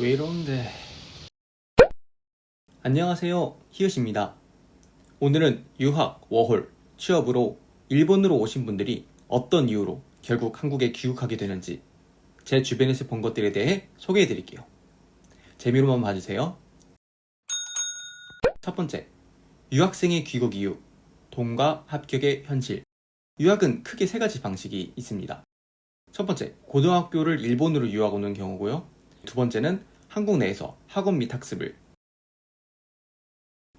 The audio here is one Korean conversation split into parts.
왜 이러는데. 안녕하세요, 히읗입니다. 오늘은 유학, 워홀, 취업으로 일본으로 오신 분들이 어떤 이유로 결국 한국에 귀국하게 되는지 제 주변에서 본 것들에 대해 소개해 드릴게요. 재미로만 봐주세요. 첫 번째, 유학생의 귀국 이유, 돈과 합격의 현실. 유학은 크게 세 가지 방식이 있습니다. 첫 번째, 고등학교를 일본으로 유학 오는 경우고요. 두 번째는 한국 내에서 학원 및 학습을.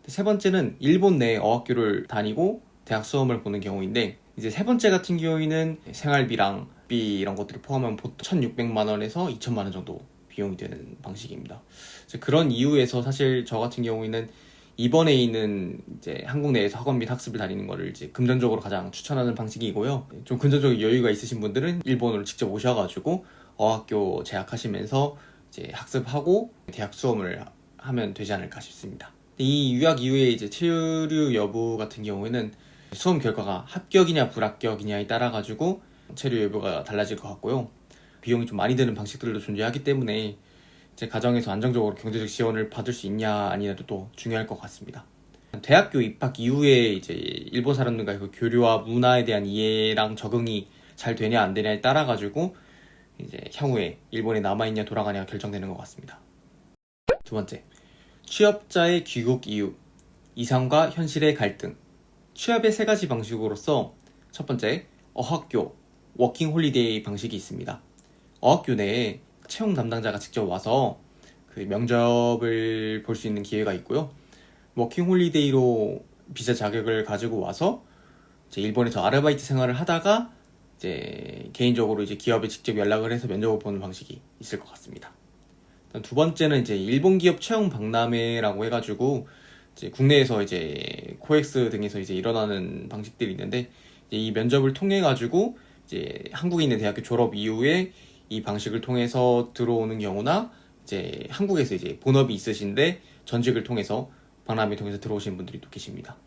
세 번째는 일본 내 어학교를 다니고 대학 수험을 보는 경우인데, 이제 세 번째 같은 경우에는 생활비랑 비 이런 것들을 포함하면 보통 1,600만 원에서 2천만 원 정도 비용이 되는 방식입니다. 그런 이유에서 사실 저 같은 경우에는 이번에 있는 이제 한국 내에서 학원 및 학습을 다니는 거를 이제 금전적으로 가장 추천하는 방식이고요. 좀 금전적 여유가 있으신 분들은 일본으로 직접 오셔가지고 어학교 재학하시면서 이제 학습하고 대학 수험을 하면 되지 않을까 싶습니다. 이 유학 이후에 이제 체류 여부 같은 경우에는 수험 결과가 합격이냐 불합격이냐에 따라 가지고 체류 여부가 달라질 것 같고요. 비용이 좀 많이 드는 방식들도 존재하기 때문에 제 가정에서 안정적으로 경제적 지원을 받을 수 있냐 아니냐도 또 중요할 것 같습니다. 대학교 입학 이후에 이제 일본 사람들과의 그 교류와 문화에 대한 이해랑 적응이 잘 되냐 안 되냐에 따라 가지고 이제 향후에 일본에 남아있냐 돌아가냐가 결정되는 것 같습니다. 두 번째, 취업자의 귀국 이유, 이상과 현실의 갈등. 취업의 세 가지 방식으로서 첫 번째, 어학교, 워킹 홀리데이 방식이 있습니다. 어학교 내에 채용 담당자가 직접 와서 그 면접을 볼 수 있는 기회가 있고요. 워킹 홀리데이로 비자 자격을 가지고 와서 이제 일본에서 아르바이트 생활을 하다가 이제 개인적으로 이제 기업에 직접 연락을 해서 면접을 보는 방식이 있을 것 같습니다. 두 번째는 이제 일본 기업 채용 박람회라고 해가지고 이제 국내에서 이제 코엑스 등에서 이제 일어나는 방식들이 있는데, 이제 이 면접을 통해 가지고 이제 한국에 있는 대학교 졸업 이후에 이 방식을 통해서 들어오는 경우나 이제 한국에서 이제 본업이 있으신데 전직을 통해서 박람회 통해서 들어오신 분들이 또 계십니다.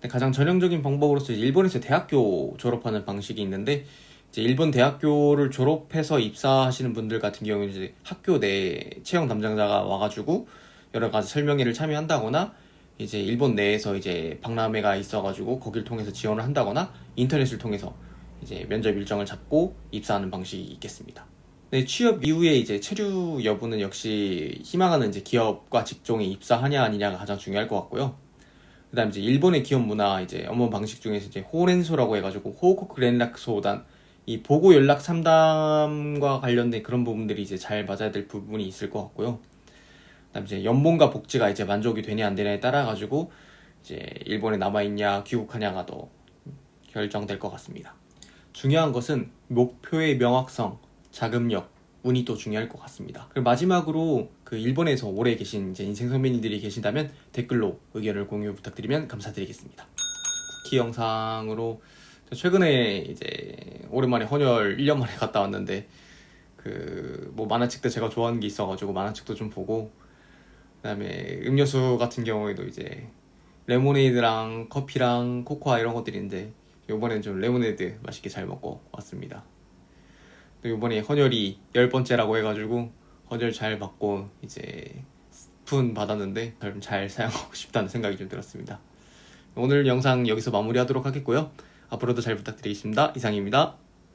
가장 전형적인 방법으로서 일본에서 대학교 졸업하는 방식이 있는데, 이제 일본 대학교를 졸업해서 입사하시는 분들 같은 경우는 이제 학교 내 채용 담당자가 와가지고 여러 가지 설명회를 참여한다거나 이제 일본 내에서 이제 박람회가 있어가지고 거길 통해서 지원을 한다거나 인터넷을 통해서 이제 면접 일정을 잡고 입사하는 방식이 있겠습니다. 네, 취업 이후에 이제 체류 여부는 역시 희망하는 이제 기업과 직종에 입사하냐 아니냐가 가장 중요할 것 같고요. 그다음 이제 일본의 기업 문화 이제 업무 방식 중에서 이제 호렌소라고 해가지고 호호코쿠 렌락소단, 이 보고 연락 상담과 관련된 그런 부분들이 이제 잘 맞아야 될 부분이 있을 것 같고요. 그다음 이제 연봉과 복지가 이제 만족이 되냐 안 되냐에 따라 가지고 이제 일본에 남아 있냐 귀국하냐가 더 결정될 것 같습니다. 중요한 것은 목표의 명확성, 자금력, 운이 또 중요할 것 같습니다. 그리고 마지막으로 그 일본에서 오래 계신 이제 인생 선배님들이 계신다면 댓글로 의견을 공유 부탁드리면 감사드리겠습니다. 쿠키 영상으로 최근에 이제 오랜만에 헌혈 1년 만에 갔다 왔는데, 그 뭐 만화책도 제가 좋아하는 게 있어가지고 만화책도 좀 보고, 그다음에 음료수 같은 경우에도 이제 레모네이드랑 커피랑 코코아 이런 것들인데 이번엔 좀 레모네이드 맛있게 잘 먹고 왔습니다. 또 이번에 헌혈이 10번째라고 해가지고 헌혈 잘 받고 이제 스푼 받았는데 잘 사용하고 싶다는 생각이 좀 들었습니다. 오늘 영상 여기서 마무리하도록 하겠고요. 앞으로도 잘 부탁드리겠습니다. 이상입니다.